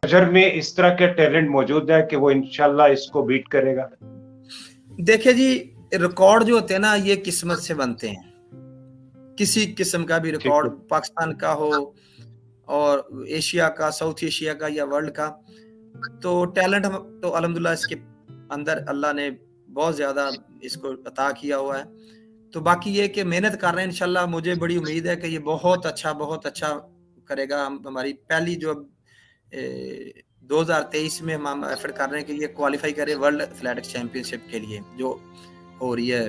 शजर में इस तरह के टैलेंट मौजूद है कि वो इंशाल्लाह इसको बीट करेगा? देखिए जी, रिकॉर्ड जो होते हैं ना, ये किस्मत से बनते हैं। किसी किस्म का भी ठीक रिकॉर्ड, है। पाकिस्तान का हो और एशिया का, साउथ एशिया का या वर्ल्ड का, तो टैलेंट हम तो अल्हम्दुलिल्लाह इसके अंदर अल्लाह ने बहुत ज़्यादा इसको अता किया हुआ है। तो बाकी ये कि मेहनत कर रहे हैं, इंशाल्लाह मुझे बड़ी उम्मीद है कि ये बहुत अच्छा करेगा। हमारी पहली जो 2023 में हम एफर्ट कर रहे हैं कि ये क्वालिफाई करे वर्ल्ड एथलेटिक्स चैंपियनशिप के लिए, जो हो रही है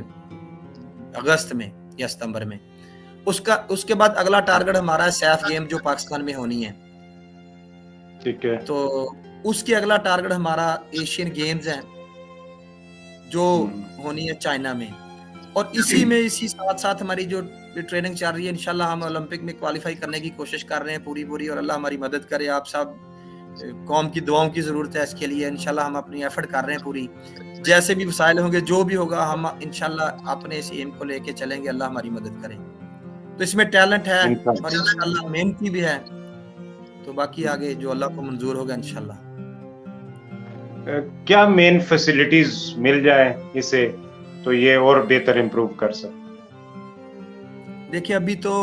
अगस्त में या सितंबर में। उसके बाद अगला टारगेट हमारा है सैफ गेम, जो पाकिस्तान में होनी है। ठीक है। तो उसके अगला टारगेट हमारा एशियन गेम्स है, जो होनी है चाइना में। और इसी साथ साथ हमारी जो ट्रेनिंग चल रही है, इंशाल्लाह हम ओलंपिक में क्वालिफाई करने की कोशिश कर रहे हैं पूरी। और अल्लाह हमारी मदद करे। आप सब कौम की दुआओं की जरूरत है इसके लिए। इंशाल्लाह हम अपनी एफर्ट कर रहे हैं पूरी। जैसे भी वसाइल होंगे, जो भी होगा, हम इंशाल्लाह अपने इस एम को लेके चलेंगे। अल्लाह हमारी मदद करे। तो इसमें टैलेंट है और इंशाल्लाह मेहनती भी है। तो बाकी आगे जो अल्लाह को मंजूर होगा इंशाल्लाह। क्या मेन फैसिलिटीज मिल जाए इसे तो ये और बेहतर इम्प्रूव कर सकते? देखिए, अभी तो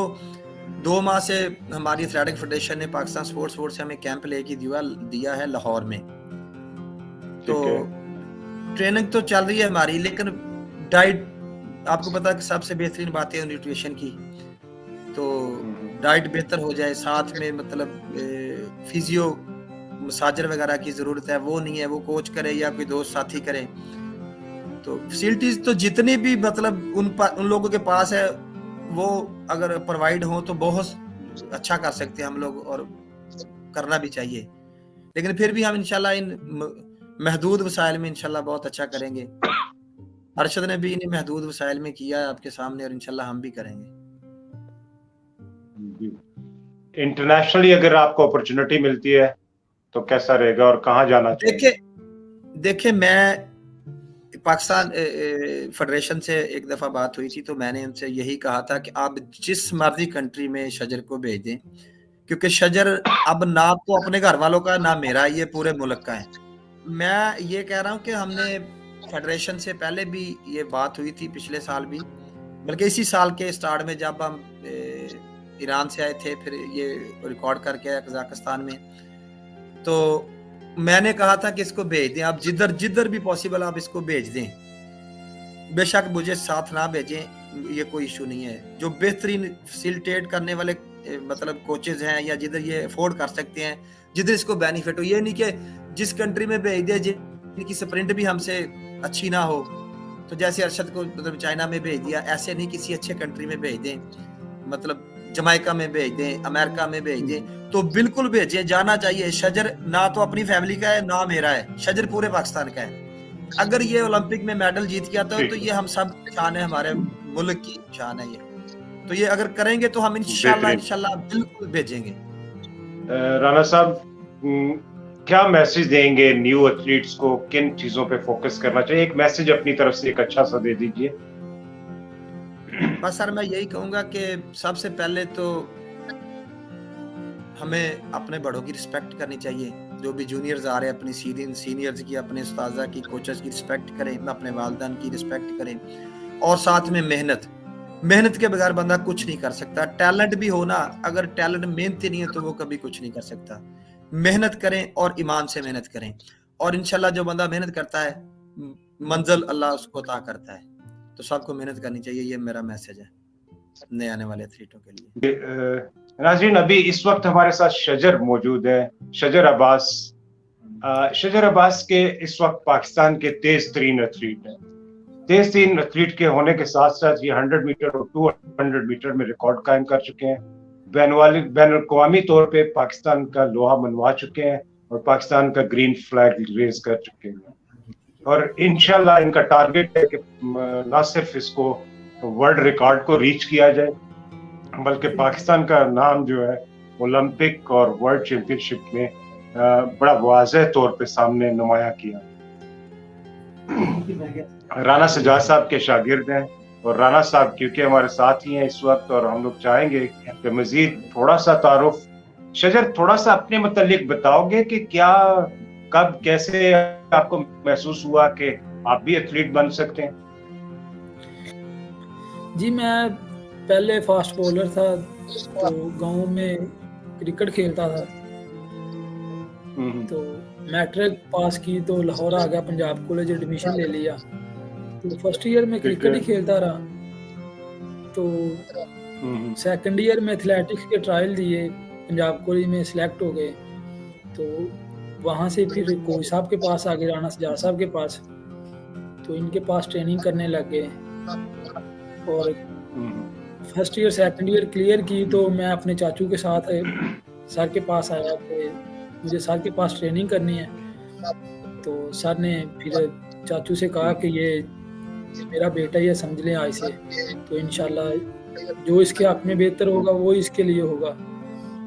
2 माह से हमारी एथलेटिक फेडरेशन ने पाकिस्तान स्पोर्ट्स बोर्ड से हमें कैंप लेके दिया है लाहौर में। तो ट्रेनिंग तो चल रही है हमारी, लेकिन डाइट, आपको पता है कि सबसे बेहतरीन बात है न्यूट्रिशन की। तो डाइट बेहतर हो जाए, साथ में मतलब फिजियो मसाजर वगैरह की जरूरत है, वो नहीं है, वो कोच करे या कोई दोस्त साथी करे। तो फैसिलिटीज तो जितनी भी मतलब उन लोगों के पास है, वो अगर प्रोवाइड हो तो बहुत अच्छा कर सकते हैं हम लोग, और करना भी चाहिए। लेकिन फिर भी हम इंशाल्लाह इन महदूद वसाइल में इंशाल्लाह बहुत अच्छा करेंगे। अरशद ने भी इन महदूद वसाइल में किया है आपके सामने, और इंशाल्लाह हम भी करेंगे। इंटरनेशनली अगर आपको अपॉर्चुनिटी मिलती है तो कैसा रहेगा और कहाँ जाना चाहिए? देखिए, मैं पाकिस्तान फेडरेशन से एक दफा बात हुई थी, तो मैंने उनसे यही कहा था कि आप जिस मर्जी कंट्री में शजर को भेज दें, क्योंकि शजर अब ना तो अपने घर वालों का, ना मेरा, ये पूरे मुल्क का है। मैं ये कह रहा हूँ कि हमने फेडरेशन से पहले भी ये बात हुई थी, पिछले साल भी, बल्कि इसी साल के स्टार्ट में जब हम ईरान से आए थे, फिर ये रिकॉर्ड करके आए कजाकिस्तान में। तो मैंने कहा था कि इसको भेज दें, आप जिधर भी पॉसिबल आप इसको भेज दें। बेशक मुझे साथ ना भेजें, ये कोई इशू नहीं है। जो बेहतरीन फैसिलिटेट करने वाले मतलब कोचेज हैं, या जिधर ये अफोर्ड कर सकते हैं, जिधर इसको बेनिफिट हो, ये नहीं कि जिस कंट्री में भेज दे जिनकी स्प्रिंट भी हमसे अच्छी ना हो। तो जैसे अरशद को मतलब चाइना में भेज दिया, ऐसे नहीं, किसी अच्छे कंट्री में भेज दें, मतलब जमाइका में भेज दें, अमेरिका में भेज दें, तो बिल्कुल भेजें, जाना चाहिए। शजर ना तो अपनी फैमिली का है, ना मेरा है, शजर पूरे पाकिस्तान का है। अगर ये ओलंपिक में मेडल जीत गया तो ये हम सब शान है, हमारे मुल्क की शान है ये। तो ये अगर करेंगे तो हम इंशाल्लाह बिल्कुल भेजेंगे। राणा साहब, क्या मैसेज देंगे न्यू एथलीट्स को? किन चीजों पे फोकस करना चाहिए? एक मैसेज अपनी तरफ से एक अच्छा सा दे दीजिए। बस सर, मैं यही कहूंगा कि सबसे पहले तो हमें अपने बड़ों की रिस्पेक्ट करनी चाहिए। जो भी जूनियर्स आ रहे हैं, अपनी सीनियर्स की, अपने उस्ताजा की, कोचेस की रिस्पेक्ट करें, अपने वालिदैन की रिस्पेक्ट करें, और साथ में मेहनत के बगैर बंदा कुछ नहीं कर सकता। टैलेंट भी हो ना, अगर टैलेंट मेहनत नहीं है तो वो कभी कुछ नहीं कर सकता। मेहनत करें और ईमान से मेहनत करें, और इंशाल्लाह जो बंदा मेहनत करता है, मंजिल अल्लाह उसको अता करता है। तो सबको मेहनत करनी चाहिए, ये मेरा मैसेज है नए आने वाले एथलीटों के लिए। नाज़रीन, अभी इस वक्त हमारे साथ शजर मौजूद है, शजर अब्बास। शजर अब्बास के इस वक्त पाकिस्तान के तेज तरीन एथलीट हैं। तेज तरीन एथलीट के होने के साथ साथ ये 100 मीटर और 200 मीटर में रिकॉर्ड कायम कर चुके हैं। बैन अवी तौर पे पाकिस्तान का लोहा मनवा चुके हैं और पाकिस्तान का ग्रीन फ्लैग रेज कर चुके हैं। और इंशाल्लाह इनका टारगेट है कि न सिर्फ इसको वर्ल्ड रिकॉर्ड को रीच किया जाए, बल्कि पाकिस्तान का नाम जो है ओलंपिक और वर्ल्ड चैंपियनशिप में बड़ा वाज़ेह तौर पे सामने नुमाया किया। राना सजाद साहब के शागिर्द हैं, और राना साहब क्योंकि हमारे साथ ही हैं इस वक्त, और हम लोग चाहेंगे कि मजीद थोड़ा सा तारुफ शजर, थोड़ा सा अपने मुतालिक बताओगे कि क्या, कब, कैसे आपको महसूस हुआ कि आप भी एथलीट बन सकते हैं? जी, मैं पहले फास्ट बॉलर था, तो गाँव में क्रिकेट खेलता था। तो मैट्रिक पास की तो लाहौर आ गया, पंजाब कॉलेज एडमिशन ले लिया। तो फर्स्ट ईयर में क्रिकेट ही खेलता रहा। तो सेकंड ईयर में एथलेटिक्स के ट्रायल दिए, पंजाब कॉलेज में सिलेक्ट हो गए। तो वहाँ से फिर कोच साहब के पास आ गए, राणा सज्जाद साहब के पास। तो इनके पास ट्रेनिंग करने लग गए और first year second year clear की। तो मैं अपने चाचू के साथ सर के पास आया कि मुझे सर के पास ट्रेनिंग करनी है। तो सर ने फिर चाचू से कहा कि ये मेरा बेटा ही है, समझ लें आज से, तो इंशाल्लाह जो इसके हक में बेहतर होगा वो इसके लिए होगा।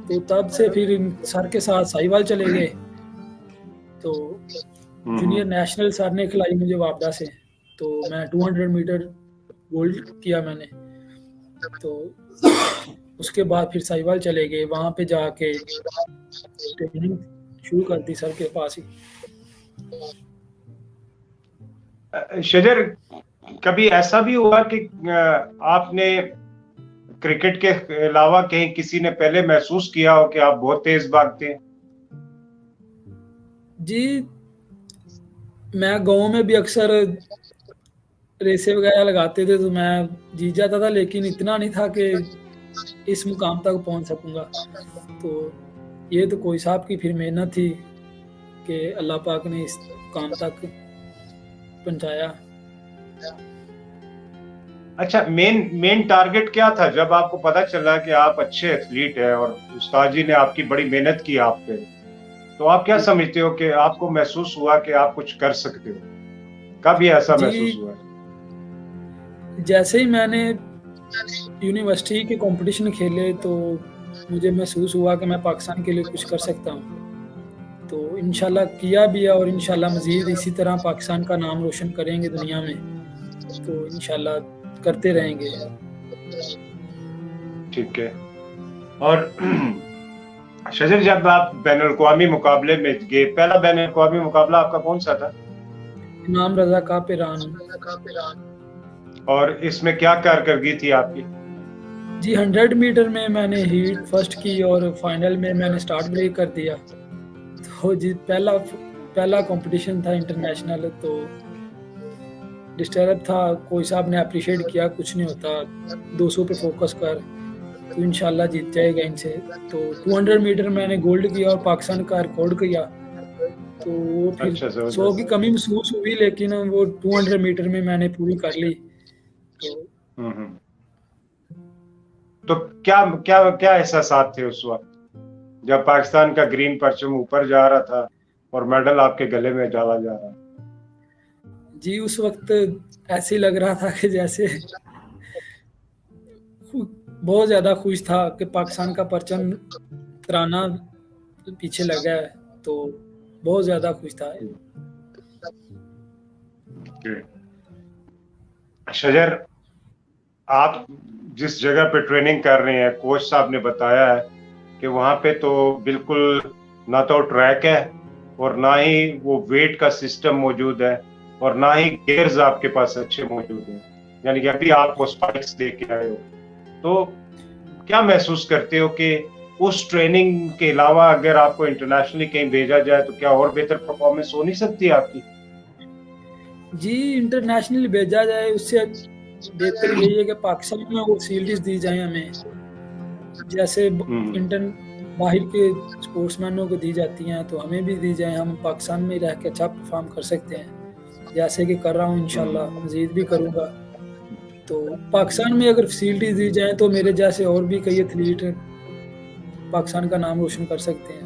तो तब से फिर सर के साथ साहिवाल चले गए। तो जूनियर नेशनल सर ने खिलाई मुझे वापदा से, तो मैं 200 मीटर गोल्ड किया मैंने। तो उसके बाद फिर साहिवाल चले गए, वहाँ पे जाके ट्रेनिंग शुरू कर दी सर के पास ही। शजर, कभी ऐसा भी हुआ कि आपने क्रिकेट के अलावा कहीं किसी ने पहले महसूस किया हो कि आप बहुत तेज भागते हैं? जी, मैं गांव में भी अक्सर रेसें वगैरह लगाते थे तो मैं जीत जाता था, लेकिन इतना नहीं था कि इस मुकाम तक पहुंच सकूंगा। तो ये तो कोई साहब की फिर मेहनत थी कि अल्लाह पाक ने इस मुकाम तक पहुंचाया। अच्छा, मेन टारगेट क्या था जब आपको पता चला कि आप अच्छे एथलीट हैं और उस्ताद जी ने आपकी बड़ी मेहनत की आप पे? तो आप क्या समझते हो कि आपको महसूस हुआ कि आप कुछ कर सकते हो? कब ये ऐसा महसूस हुआ? जैसे ही मैंने यूनिवर्सिटी के कंपटीशन खेले तो मुझे महसूस हुआ कि मैं पाकिस्तान के लिए कुछ कर सकता हूँ। तो इंशाल्लाह किया भी है और इंशाल्लाह मज़ीद इसी तरह पाकिस्तान का नाम रोशन करेंगे दुनिया में, तो इंशाल्लाह करते रहेंगे। ठीक है। और शजर, जब आप बैनुल-अक़वामी मुकाबले में गए, पहला बैनुल-अक़वामी मुकाबला आपका कौन सा था? इमाम रज़ा कप ईरान। और इसमें क्या कारकर्दगी थी आपकी? जी, 100 मीटर में मैंने हीट फर्स्ट की और फाइनल में मैंने स्टार्ट ब्रेक कर दिया। तो जी पहला कंपटीशन था इंटरनेशनल, तो डिस्टर्ब था। कोच साहब ने अप्रिशिएट किया, कुछ नहीं होता, 200 पे फोकस कर, तो इंशाल्लाह जीत जाएगा इनसे। तो 200 मीटर मैंने गोल्ड किया और पाकिस्तान का रिकॉर्ड किया। तो वो फिर 100 की कमी महसूस हुई, लेकिन वो 200 मीटर में मैंने पूरी कर ली। तो क्या एहसासात थे उस वक्त जब पाकिस्तान का ग्रीन परचम ऊपर जा रहा था और मेडल आपके गले में डाला जा रहा? जी, उस वक्त ऐसे लग रहा था कि जैसे बहुत ज्यादा खुश था कि पाकिस्तान का परचम तराना पीछे लगा है, तो बहुत ज्यादा खुश था। शजर, आप जिस जगह पे ट्रेनिंग कर रहे हैं, कोच साहब ने बताया है कि वहाँ पे तो बिल्कुल ना तो ट्रैक है और ना ही वो वेट का सिस्टम मौजूद है और ना ही गियर्स आपके पास अच्छे मौजूद हैं, यानी कि अभी आपको स्पाइक्स दे के आए हो। तो क्या महसूस करते हो कि उस ट्रेनिंग के अलावा अगर आपको इंटरनेशनली कहीं भेजा जाए तो क्या और बेहतर परफॉर्मेंस हो नहीं सकती आपकी? जी, इंटरनेशनल भेजा जाए उससे बेहतर यही है कि पाकिस्तान में वो फैसिलिटीज दी जाए हमें, जैसे बाहर के स्पोर्ट्समैनों को दी जाती हैं तो हमें भी दी जाए। हम पाकिस्तान में रह के अच्छा परफॉर्म कर सकते हैं, जैसे कि कर रहा हूँ, इंशाल्लाह मज़ीद भी करूँगा। तो पाकिस्तान में अगर फैसिलिटीज दी जाए तो मेरे जैसे और भी कई एथलीट पाकिस्तान का नाम रोशन कर सकते हैं,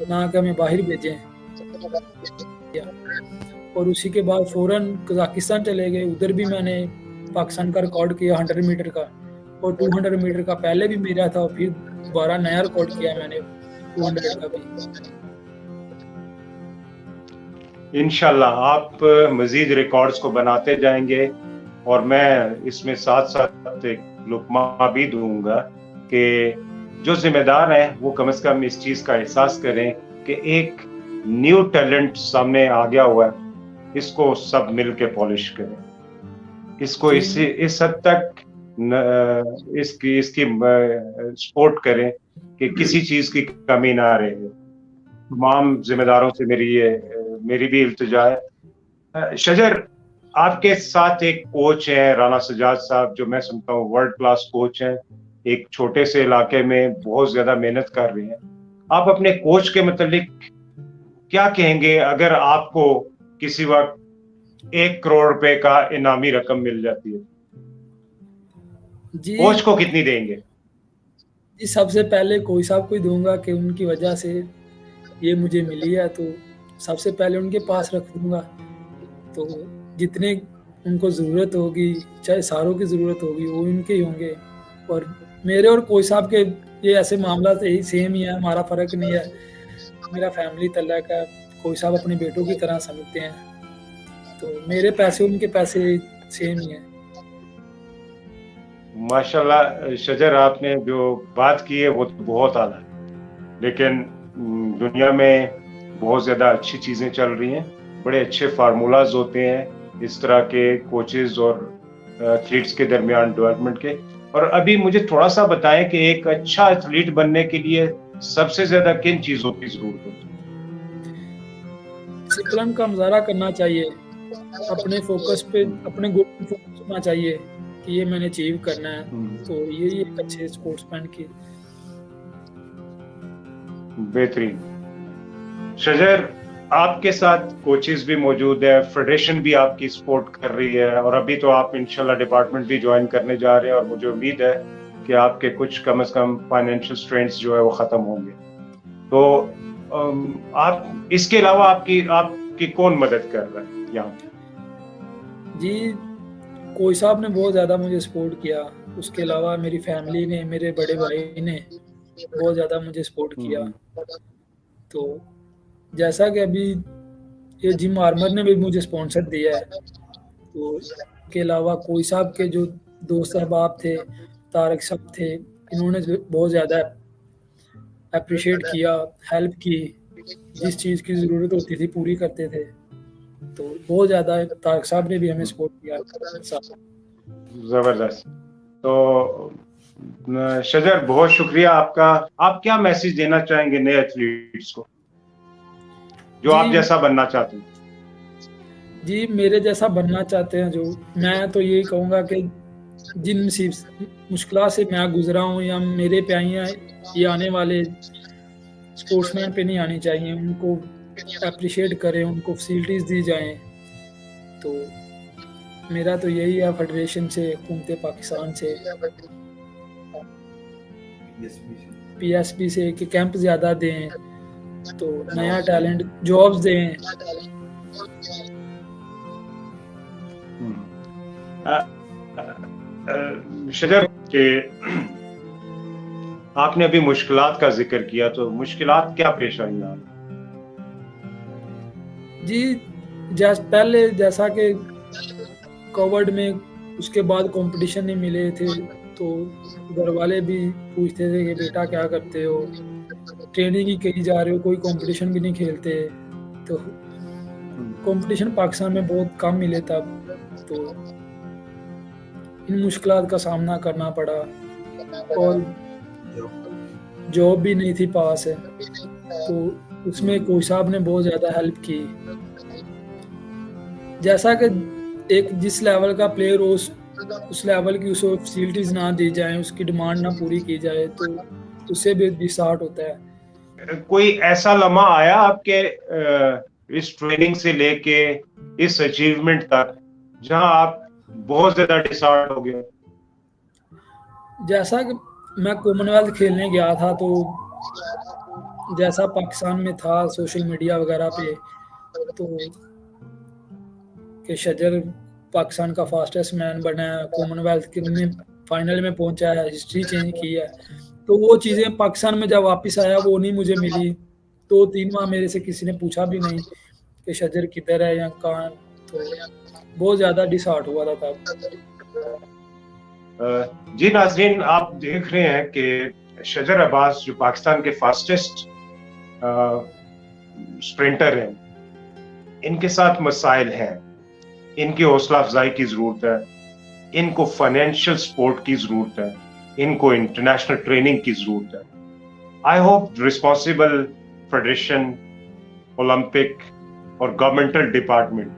ना कि हमें बाहर भेजें। और उसी के बाद फौरन कजाकिस्तान चले गए, उधर भी मैंने पाकिस्तान का रिकॉर्ड किया 100 मीटर का, और 200 मीटर का पहले भी मेरा था, फिर दोबारा नया रिकॉर्ड किया मैंने 200 का भी। इंशाल्लाह आप मजीद रिकॉर्ड्स को बनाते जाएंगे और मैं इसमें साथ साथ एक लुकमा भी दूंगा कि जो जिम्मेदार हैं वो कम से कम इस चीज का एहसास करें कि एक न्यू टैलेंट सामने आ गया हुआ है, इसको सब मिल के पॉलिश करें, इसको इस हद तक इसकी सपोर्ट करें कि किसी चीज की कमी ना रहे। तमाम जिम्मेदारों से मेरी भी इल्तिजा है। शजर, आपके साथ एक कोच है राना सजाद साहब, जो मैं सुनता हूँ वर्ल्ड क्लास कोच हैं, एक छोटे से इलाके में बहुत ज्यादा मेहनत कर रहे हैं। आप अपने कोच के मतलब क्या कहेंगे अगर आपको किसी वक्त 1 करोड़ रुपए का इनामी रकम मिल जाती है, जी कोच को कितनी देंगे? जी, सबसे पहले कोच साहब को ही दूंगा कि उनकी वजह से ये मुझे मिली है, तो सबसे पहले उनके पास रख दूंगा। तो जितने उनको ज़रूरत होगी, चाहे सारों की ज़रूरत होगी, वो उनके ही होंगे। और मेरे और कोच साहब के ये ऐसे मामला से ही सेम ही है, हमारा फ़र्क नहीं है। मेरा फैमिली तल्लक है, कोच साहब अपने बेटों की तरह समझते हैं, तो मेरे पैसे उनके पैसे सेम ही हैं। माशाल्लाह शजर, आपने जो बात की है वो तो बहुत आला है, लेकिन दुनिया में बहुत ज़्यादा अच्छी चीज़ें चल रही हैं, बड़े अच्छे फार्मूलाज होते हैं इस तरह के कोचेज़ और एथलीट्स के दरमियान डेवलपमेंट के। और अभी मुझे थोड़ा सा बताएं कि एक अच्छा एथलीट बनने के लिए सबसे ज़्यादा किन चीज़ों की ज़रूरत होती है? डिसिप्लिन का मुज़ाहरा करना चाहिए, अपने फोकस पे, अपने गोल पे फोकस होना चाहिए कि ये मैंने अचीव करना है। तो यही एक अच्छे स्पोर्ट्समैन की बेहतरीन। शजर, आपके साथ कोचेस भी मौजूद है, फेडरेशन भी आपकी सपोर्ट कर रही है, और अभी तो आप इंशाल्लाह डिपार्टमेंट भी ज्वाइन करने जा रहे हैं, और मुझे उम्मीद है कि आपके कुछ कम से कम फाइनेंशियल स्ट्रेंथ्स जो है वो ख़त्म होंगे। तो आप इसके अलावा आपकी कौन मदद कर रहा है यहाँ? जी, कोच साहब ने बहुत ज़्यादा मुझे सपोर्ट किया। उसके अलावा मेरी फैमिली ने, मेरे बड़े भाई ने बहुत ज़्यादा मुझे सपोर्ट किया। तो जैसा कि अभी ये जिम आर्मर ने भी मुझे स्पॉन्सर दिया है, तो इसके अलावा कोच साहब के जो दोस्त अहबाब थे, तारक साहब थे, इन्होंने बहुत ज़्यादा अप्रिशिएट किया, हेल्प की, जिस चीज़ की ज़रूरत होती थी पूरी करते थे। तो बहुत ज़्यादा तारक साहब ने भी हमें सपोर्ट किया। ज़बरदस्त। तो शजर, बहुत शुक्रिया आपका। आप क्या मैसेज देना चाहेंगे नए एथलीट्स को जो आप जैसा बनना चाहते हैं? जी, मेरे जैसा बनना चाहते हैं जो, मैं तो यही कहूँगा कि जिन मुश्किलात से मैं गुजरा हूँ या मेरे पे आई हैं, ये आने वाले स्पोर्ट्समैन पे नहीं आनी चाहिए। उनको अप्रिशिएट करें, उनको फैसिलिटीज़ दी जाएँ। तो मेरा तो यही है फेडरेशन से, हुकूमत पाकिस्तान से, पीएसबी से कि कैंप ज़्यादा दें, तो नया टैलेंट जॉब्स दें। शजर के आपने अभी मुश्किलात का जिक्र किया, तो मुश्किलात क्या पेश आई आप? जी, पहले जैसा कि कोविड में उसके बाद कंपटीशन नहीं मिले थे, तो घर वाले भी पूछते थे कि बेटा क्या करते हो, ट्रेनिंग ही कहीं जा रहे हो, कोई कंपटीशन भी नहीं खेलते। तो कंपटीशन पाकिस्तान में बहुत कम मिले तब, तो इन मुश्किलात का सामना करना पड़ा, और जॉब भी नहीं थी पास है, तो उसमें कोच साहब ने बहुत ज़्यादा हेल्प की। जैसा कि एक जिस लेवल का प्लेयर हो, उस लेवल की उसको फैसिलिटीज़ ना दी जाए, उसकी डिमांड ना पूरी की जाए, तो उससे भी डिसहार्ट होता है। कोई ऐसा लम्हा आया आपके इस ट्रेनिंग से लेके इस अचीवमेंट तक जहां आप बहुत ज्यादा डिसहार्ट हो गए? जैसा कि मैं कॉमनवेल्थ खेलने गया था, तो जैसा पाकिस्तान में था सोशल मीडिया वगैरह पे, तो कि शजर पाकिस्तान का फास्टेस्ट मैन बना है, कॉमनवेल्थ के में फाइनल में पहुंचा है, हिस्ट्री चेंज की है, तो वो चीज़ें पाकिस्तान में जब वापस आया वो नहीं मुझे मिली। 2-3 माह मेरे से किसी ने पूछा भी नहीं कि शजर किधर है या कहाँ। तो बहुत ज़्यादा डिसहार्ट हुआ था तब। जी नाज़रीन, आप देख रहे हैं कि शजर अब्बास जो पाकिस्तान के फास्टेस्ट स्प्रिंटर हैं, इनके साथ मसाइल हैं, इनकी हौसला अफजाई की जरूरत है, इनको फाइनेंशियल सपोर्ट की जरूरत है, इनको इंटरनेशनल ट्रेनिंग की जरूरत है। I hope responsible federation, Olympic और गवर्नमेंटल डिपार्टमेंट,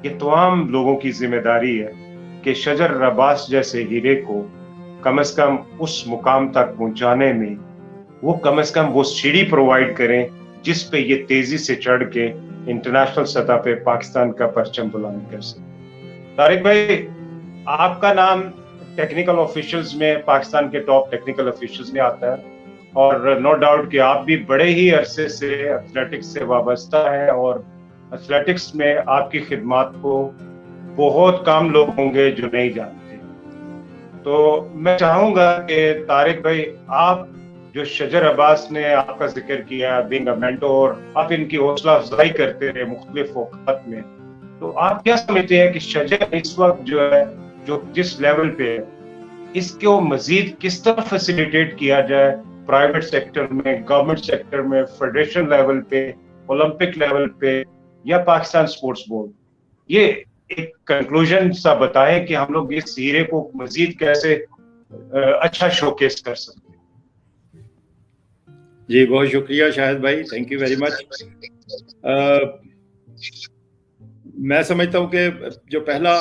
ये तमाम लोगों की जिम्मेदारी है कि शजर अब्बास जैसे हीरे को कम से कम उस मुकाम तक पहुंचाने में वो कम से कम वो सीढ़ी प्रोवाइड करें जिस पे ये तेजी से चढ़ के इंटरनेशनल सतह पे पाकिस्तान का परचम बुलंद कर सके। तारिक भाई, आपका नाम टेक्निकल ऑफिशियल्स में, पाकिस्तान के टॉप टेक्निकल ऑफिशियल्स में आता है, और नो डाउट कि आप भी बड़े ही अरसे से एथलेटिक्स से वाबस्ता है, और एथलेटिक्स में आपकी खिदमात को बहुत कम लोग होंगे जो नहीं जानते। तो मैं चाहूंगा कि तारिक भाई, आप जो शजर अब्बास ने आपका जिक्र किया, बीइंग अ मेंटोर, आप इनकी हौसला अफजाई करते रहे मुख्तलिफ औकात में, तो आप क्या समझते हैं कि शजर इस वक्त जो है, जो जिस लेवल पे है, इसको मजीद किस तरह फैसिलिटेट किया जाए, प्राइवेट सेक्टर में, गवर्नमेंट सेक्टर में, फेडरेशन लेवल पे, ओलंपिक लेवल पे, या पाकिस्तान स्पोर्ट्स बोर्ड, ये एक कंक्लूजन सा बताएं कि हम लोग इस हीरे को मजीद कैसे अच्छा शोकेस कर सकते हैं। जी, बहुत शुक्रिया शाहिद भाई, थैंक यू वेरी मच। मैं समझता हूँ कि जो पहला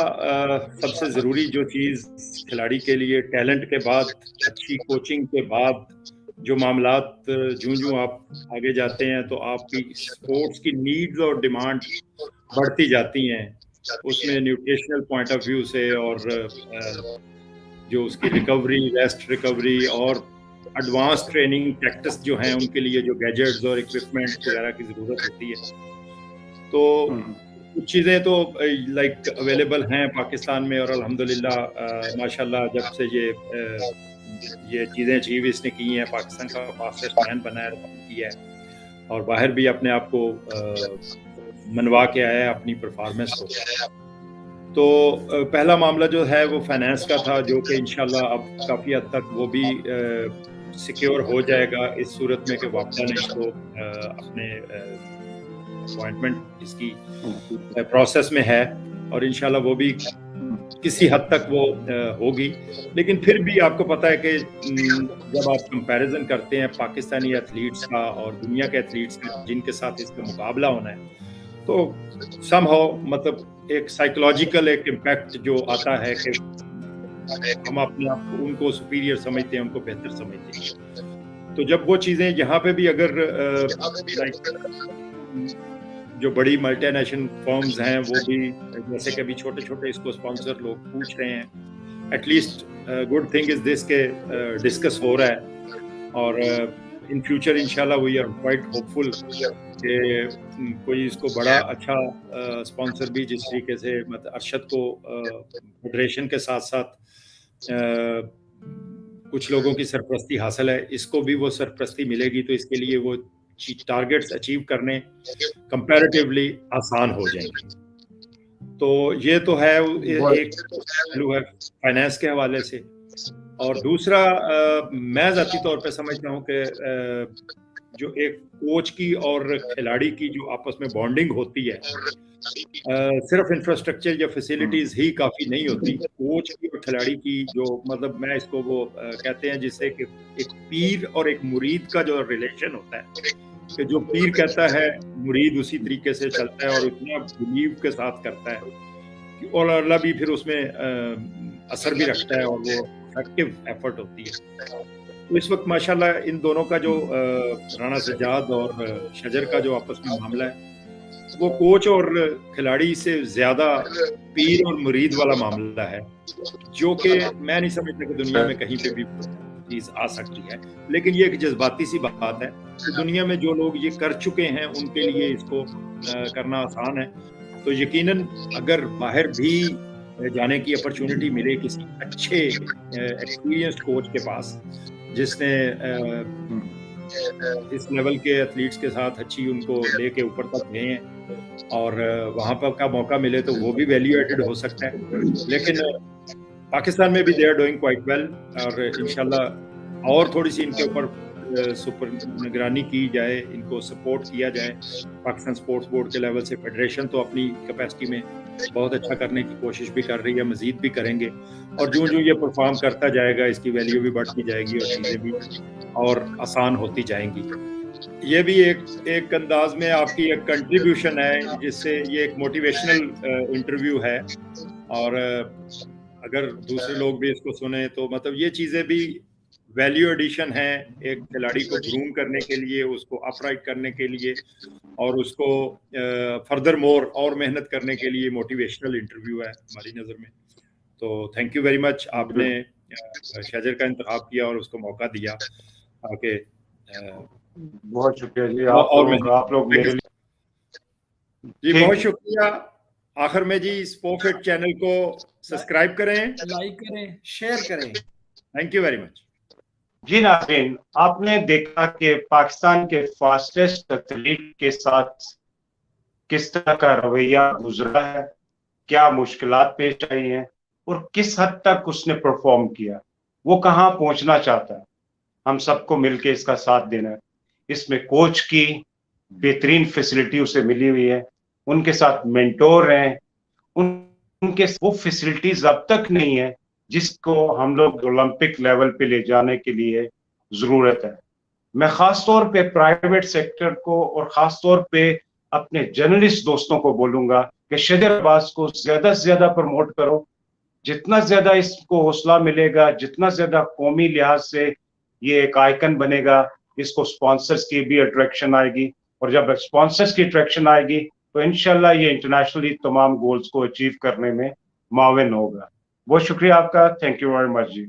सबसे ज़रूरी जो चीज़ खिलाड़ी के लिए, टैलेंट के बाद, अच्छी कोचिंग के बाद जो मामलात जूं आप आगे जाते हैं तो आपकी स्पोर्ट्स की नीड्स और डिमांड बढ़ती जाती हैं, उसमें न्यूट्रिशनल पॉइंट ऑफ व्यू से, और जो उसकी रिकवरी, रेस्ट रिकवरी और एडवांस ट्रेनिंग प्रैक्टिस जो हैं, उनके लिए जो गैजेट्स और इक्विपमेंट वगैरह की ज़रूरत होती है। तो कुछ चीज़ें तो लाइक अवेलेबल हैं पाकिस्तान में, और अल्हम्दुलिल्लाह माशाल्लाह जब से ये चीज़ें अचीव इसने की हैं, पाकिस्तान का फास्टेस्ट मैन बनाया किया है, और बाहर भी अपने आप को मनवा के आया है अपनी परफॉर्मेंस को। तो पहला मामला जो है वो फाइनेंस का था, जो कि इंशाल्लाह अब काफ़ी हद तक वो भी सिक्योर हो जाएगा इस सूरत में कि वापदा ने इसको अपने अपॉइंटमेंट इसकी प्रोसेस में है, और इंशाल्लाह वो भी किसी हद तक वो होगी। लेकिन फिर भी आपको पता है कि जब आप कंपैरिजन करते हैं पाकिस्तानी एथलीट्स का और दुनिया के एथलीट्स का जिनके साथ इसका मुकाबला होना है, तो समहाउ मतलब एक साइकोलॉजिकल एक इम्पैक्ट जो आता है कि हम अपने आप को उनको सुपीरियर समझते हैं, उनको बेहतर समझते हैं। तो जब वो चीज़ें यहाँ पे भी अगर जो बड़ी मल्टीनेशनल फर्म्स हैं वो भी जैसे कि अभी छोटे छोटे इसको स्पॉन्सर लोग पूछ रहे हैं, at least good thing is this के डिस्कस हो रहा है, और इन फ्यूचर इंशाल्लाह वी आर क्वाइट होपफुल कि कोई इसको बड़ा अच्छा स्पॉन्सर भी, जिस तरीके से मतलब अरशद को फेडरेशन के साथ साथ कुछ लोगों की सरपरस्ती हासिल है, इसको भी वो सरपरस्ती मिलेगी, तो इसके लिए वो टारगेट्स अचीव करने कंपैरेटिवली आसान हो जाएंगे। तो ये तो है एक पहलू है फाइनेंस के हवाले से। और दूसरा मैं ज़ाती तौर पे समझता हूँ कि जो एक कोच की और खिलाड़ी की जो आपस में बॉन्डिंग होती है, सिर्फ इंफ्रास्ट्रक्चर या फैसिलिटीज़ ही काफ़ी नहीं होती। कोच की और खिलाड़ी की जो मतलब मैं इसको वो कहते हैं जिससे कि एक पीर और एक मुरीद का जो रिलेशन होता है, कि जो पीर कहता है मुरीद उसी तरीके से चलता है और इतना बिलीव के साथ करता है, और अल्लाह भी फिर उसमें असर भी रखता है और वो इफेक्टिव एफर्ट होती है। तो इस वक्त माशाल्लाह इन दोनों का जो राना सज्जाद और शजर का जो आपस में मामला है, वो कोच और खिलाड़ी से ज़्यादा पीर और मुरीद वाला मामला है, जो कि मैं नहीं समझता कि दुनिया में कहीं पे भी चीज़ आ सकती है। लेकिन ये एक जज्बाती सी बात है कि दुनिया में जो लोग ये कर चुके हैं उनके लिए इसको करना आसान है। तो यकीनन अगर बाहर भी जाने की अपॉर्चुनिटी मिले किसी अच्छे एक्सपीरियंस्ड कोच के पास, जिसने इस लेवल के एथलीट्स के साथ अच्छी उनको लेके ऊपर तक गए हैं, और वहाँ पर का मौका मिले तो वो भी वैल्यू एडेड हो सकता है। लेकिन पाकिस्तान में भी they are doing quite well, और इंशाल्लाह और थोड़ी सी इनके ऊपर सुपर निगरानी की जाए, इनको सपोर्ट किया जाए। पाकिस्तान स्पोर्ट्स बोर्ड के लेवल से फेडरेशन तो अपनी कैपेसिटी में बहुत अच्छा करने की कोशिश भी कर रही है, मजीद भी करेंगे, और जो जो ये परफॉर्म करता जाएगा इसकी वैल्यू भी बढ़ती जाएगी और चीज़ें भी और आसान होती जाएंगी। ये भी एक अंदाज में आपकी एक कंट्रीब्यूशन है, जिससे ये एक मोटिवेशनल इंटरव्यू है, और अगर दूसरे लोग भी इसको सुने तो मतलब ये चीज़ें भी वैल्यू एडिशन है एक खिलाड़ी को ग्रूम करने के लिए, उसको अपराइट करने के लिए, और उसको फर्दर मोर और मेहनत करने के लिए मोटिवेशनल इंटरव्यू है हमारी नज़र में। तो थैंक यू वेरी मच, आपने शजर का इंतखाब किया और उसको मौका दिया ताकि बहुत शुक्रिया जी आप लोग मेरे लिए जी बहुत शुक्रिया। आखिर में जी स्पोर्टफिट चैनल को सब्सक्राइब करें, लाइक करें, शेयर करें। Thank you very much. जी नाज़रीन, आपने देखा कि पाकिस्तान के फास्टेस्ट एथलीट के साथ किस तरह का रवैया गुजरा है, क्या मुश्किलात पेश आई हैं और किस हद तक उसने परफॉर्म किया, वो कहाँ पहुंचना चाहता है। हम सबको मिलकर इसका साथ देना है। इसमें कोच की बेहतरीन फैसिलिटी उसे मिली हुई है, उनके साथ मेंटोर हैं, उनके वो फैसिलिटीज अब तक नहीं है जिसको हम लोग ओलंपिक लेवल पे ले जाने के लिए जरूरत है। मैं खास तौर पे प्राइवेट सेक्टर को और खास तौर पे अपने जर्नलिस्ट दोस्तों को बोलूंगा कि शजर अब्बास को ज्यादा से ज्यादा प्रमोट करो। जितना ज्यादा इसको हौसला मिलेगा, जितना ज्यादा कौमी लिहाज से ये एक आइकन बनेगा, इसको स्पॉन्सर्स की भी अट्रैक्शन आएगी, और जब स्पॉन्सर्स की अट्रैक्शन आएगी तो इंशाल्लाह ये इंटरनेशनली तमाम गोल्स को अचीव करने में माविन होगा। बहुत शुक्रिया आपका, thank you very much ji.